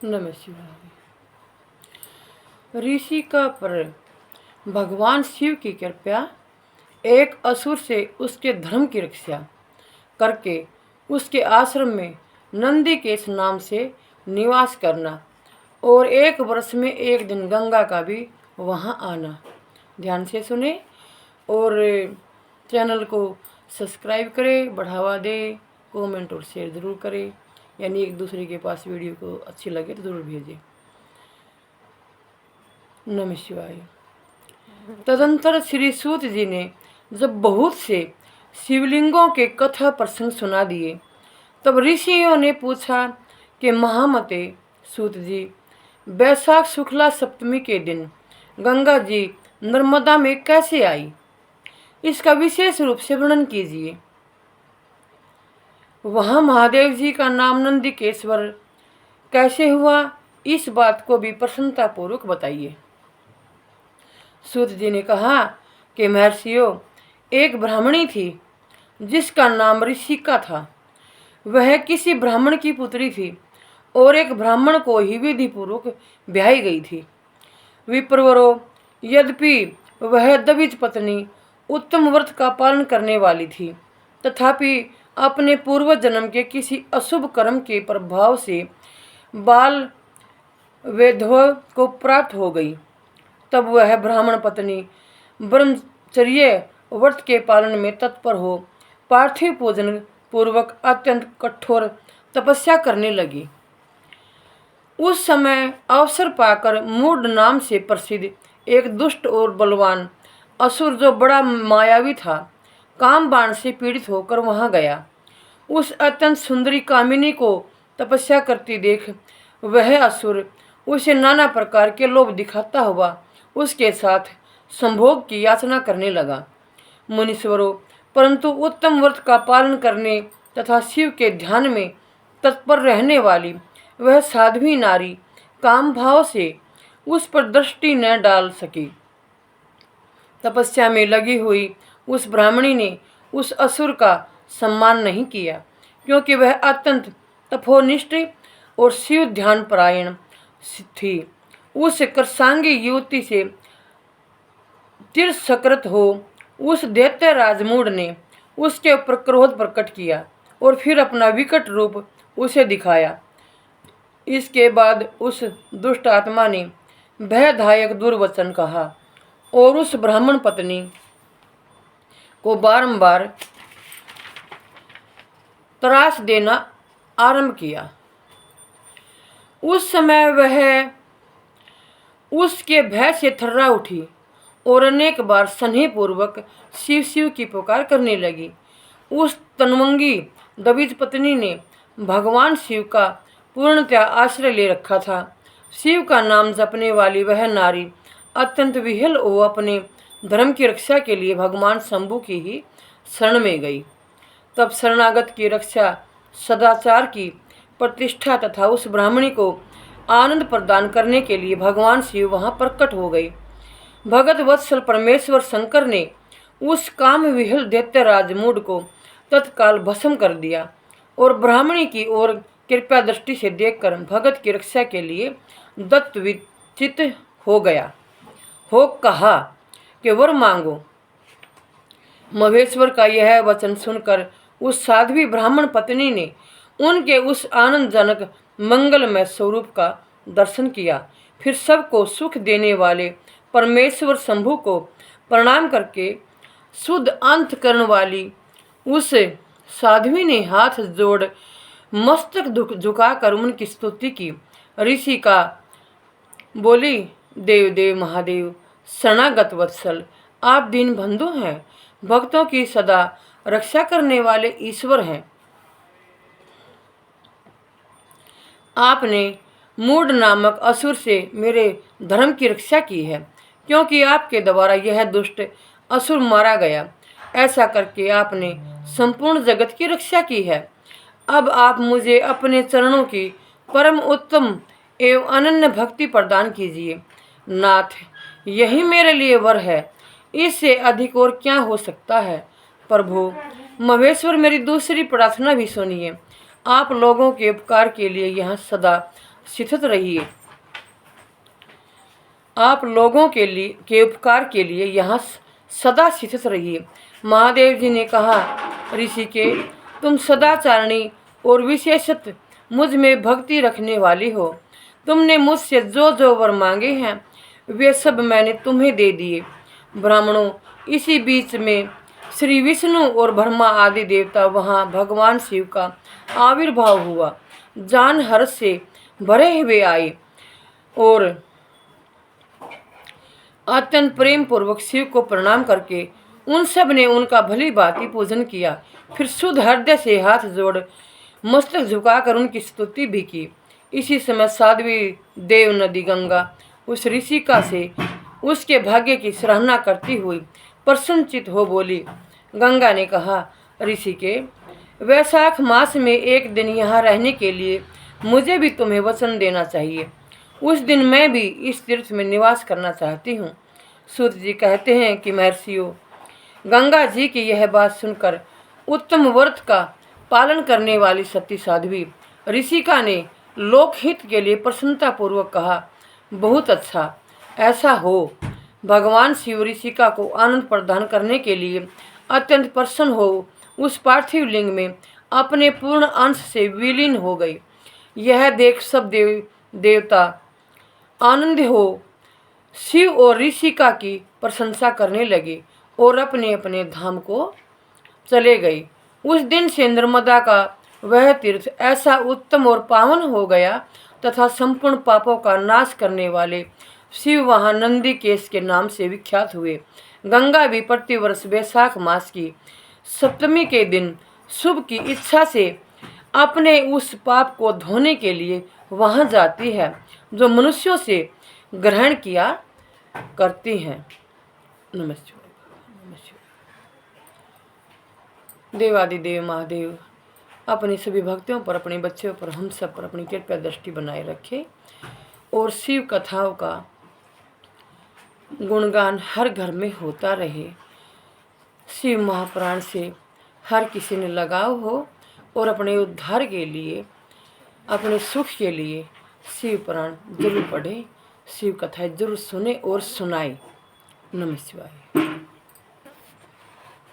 नमः शिवाय। ऋषि का पर भगवान शिव की कृपया एक असुर से उसके धर्म की रक्षा करके उसके आश्रम में नंदीकेश नाम से निवास करना और 1 वर्ष में 1 दिन गंगा का भी वहाँ आना। ध्यान से सुने और चैनल को सब्सक्राइब करें, बढ़ावा दें, कमेंट और शेयर ज़रूर करें। यानी एक दूसरे के पास वीडियो को अच्छी लगे तो ज़रूर भेजें। नमः शिवाय। तदंतर श्री सूत जी ने जब बहुत से शिवलिंगों के कथा प्रसंग सुना दिए तब ऋषियों ने पूछा कि महामते सूत जी, वैशाख शुक्ला सप्तमी के दिन गंगा जी नर्मदा में कैसे आई, इसका विशेष रूप से वर्णन कीजिए। वहाँ महादेव जी का नाम नंदिकेश्वर कैसे हुआ, इस बात को भी प्रसन्नतापूर्वक बताइए। सूत जी ने कहा कि महर्षियों, एक ब्राह्मणी थी जिसका नाम ऋषिका था। वह किसी ब्राह्मण की पुत्री थी और एक ब्राह्मण को ही विधि पूर्वक ब्याही गई थी। विप्रवरो, यद्यपि वह दविज पत्नी उत्तम व्रत का पालन करने वाली थी, तथापि अपने पूर्व जन्म के किसी अशुभ कर्म के प्रभाव से बाल वैधव को प्राप्त हो गई। तब वह ब्राह्मण पत्नी ब्रह्मचर्य व्रत के पालन में तत्पर हो पार्थिव पूजन पूर्वक अत्यंत कठोर तपस्या करने लगी। उस समय अवसर पाकर मूड नाम से प्रसिद्ध एक दुष्ट और बलवान असुर, जो बड़ा मायावी था, काम बाण से पीड़ित होकर वहां गया। उस अत्यंत सुंदरी कामिनी को तपस्या करती देख वह असुर उसे नाना प्रकार के लोभ दिखाता हुआ उसके साथ संभोग की याचना करने लगा। मुनीश्वरों, परंतु उत्तम व्रत का पालन करने तथा शिव के ध्यान में तत्पर रहने वाली वह साध्वी नारी काम भाव से उस पर दृष्टि न डाल सकी। तपस्या में लगी हुई उस ब्राह्मणी ने उस असुर का सम्मान नहीं किया, क्योंकि वह अत्यंत तपोनिष्ठ और शिव ध्यान परायण थी। उस कृशांगी युवती से तिरस्कृत हो उस दैत्य राजमूढ़ ने उसके ऊपर क्रोध प्रकट किया और फिर अपना विकट रूप उसे दिखाया। इसके बाद उस दुष्ट आत्मा ने भयदायक दुर्वचन कहा और उस ब्राह्मण पत्नी को बारंबार त्रास देना आरंभ किया। उस समय वह उसके भय से थर्रा उठी और अनेक बार स्नेहपूर्वक शिव शिव की पुकार करने लगी। उस तनवंगी दविज पत्नी ने भगवान शिव का पूर्णतया आश्रय ले रखा था। शिव का नाम जपने वाली वह नारी अत्यंत विह्वल हो अपने धर्म की रक्षा के लिए भगवान शंभु की ही शरण में गई। तब शरणागत की रक्षा, सदाचार की प्रतिष्ठा तथा उस ब्राह्मणी को आनंद प्रदान करने के लिए भगवान शिव वहाँ प्रकट हो गए। भगत वत्सल परमेश्वर शंकर ने उस काम विह्वल दैत्य राजमूढ़ को तत्काल भस्म कर दिया और ब्राह्मणी की ओर कृपया दृष्टि से देखकर भगत की रक्षा के लिए दत्त विचित हो गया। हो कहा कि वर मांगो। महेश्वर का यह वचन सुनकर उस साध्वी ब्राह्मण पत्नी ने उनके उस आनंदजनक मंगलमय स्वरूप का दर्शन किया। फिर सबको सुख देने वाले परमेश्वर शंभु को प्रणाम करके शुद्ध अंतकरण वाली उस साध्वी ने हाथ जोड़ मस्तक झुकाकर उनकी स्तुति की। ऋषि का बोली, देव देव महादेव, शरणागत वत्सल, आप दीन बंधु हैं, भक्तों की सदा रक्षा करने वाले ईश्वर हैं। आपने मूढ़ नामक असुर से मेरे धर्म की रक्षा की है, क्योंकि आपके द्वारा यह दुष्ट असुर मारा गया। ऐसा करके आपने संपूर्ण जगत की रक्षा की है। अब आप मुझे अपने चरणों की परम उत्तम एवं अनन्य भक्ति प्रदान कीजिए। नाथ, यही मेरे लिए वर है, इससे अधिक और क्या हो सकता है। प्रभु महेश्वर, मेरी दूसरी प्रार्थना भी सुनिए। आप लोगों के उपकार के लिए यहाँ सदा स्थित रहिए। आप लोगों के उपकार के लिए यहाँ सदा स्थित रहिए। महादेव जी ने कहा, ऋषिके, तुम सदाचारणी और विशेषत मुझ में भक्ति रखने वाली हो। तुमने मुझसे जो जो वर मांगे हैं वे सब मैंने तुम्हें दे दिए। ब्राह्मणों, इसी बीच में श्री विष्णु और ब्रह्मा आदि देवता वहाँ भगवान शिव का आविर्भाव हुआ। जान हर्ष से भरे हुए आए और अत्यंत प्रेम पूर्वक शिव को प्रणाम करके उन सब ने उनका भली भांति पूजन किया। फिर शुद्ध हृदय से हाथ जोड़ मस्तक झुकाकर उनकी स्तुति भी की। इसी समय साध्वी देव नदी गंगा उस ऋषिका से उसके भाग्य की सराहना करती हुई प्रसन्नचित हो बोली। गंगा ने कहा, ऋषिके, वैशाख मास में एक दिन यहाँ रहने के लिए मुझे भी तुम्हें वचन देना चाहिए। उस दिन मैं भी इस तीर्थ में निवास करना चाहती हूँ। सूत जी कहते हैं कि महर्षियों, गंगा जी की यह बात सुनकर उत्तम व्रत का पालन करने वाली सती साध्वी ऋषिका ने लोकहित के लिए प्रसन्नता पूर्वक कहा, बहुत अच्छा, ऐसा हो। भगवान शिव ऋषिका को आनंद प्रदान करने के लिए अत्यंत प्रसन्न हो उस पार्थिव लिंग में अपने पूर्ण अंश से विलीन हो गई। यह देख सब देवता आनंद हो शिव और ऋषिका की प्रशंसा करने लगे और अपने अपने धाम को चले गए। उस दिन से नर्मदा का वह तीर्थ ऐसा उत्तम और पावन हो गया तथा संपूर्ण पापों का नाश करने वाले शिव वहाँ नंदी केश के नाम से विख्यात हुए। गंगा भी प्रतिवर्ष वैशाख मास की सप्तमी के दिन शुभ की इच्छा से अपने उस पाप को धोने के लिए वहाँ जाती है जो मनुष्यों से ग्रहण किया करती हैं। नमस्ते। देवादिदेव महादेव अपनी सभी भक्तों पर, अपने बच्चों पर, हम सब पर अपनी कृपया दृष्टि बनाए रखे और शिव कथाओं का गुणगान हर घर में होता रहे। शिव महापुराण से हर किसी ने लगाव हो और अपने उद्धार के लिए, अपने सुख के लिए शिव पुराण जरूर पढ़े, शिव कथाएं जरूर सुने और सुनाए। नमः शिवाय।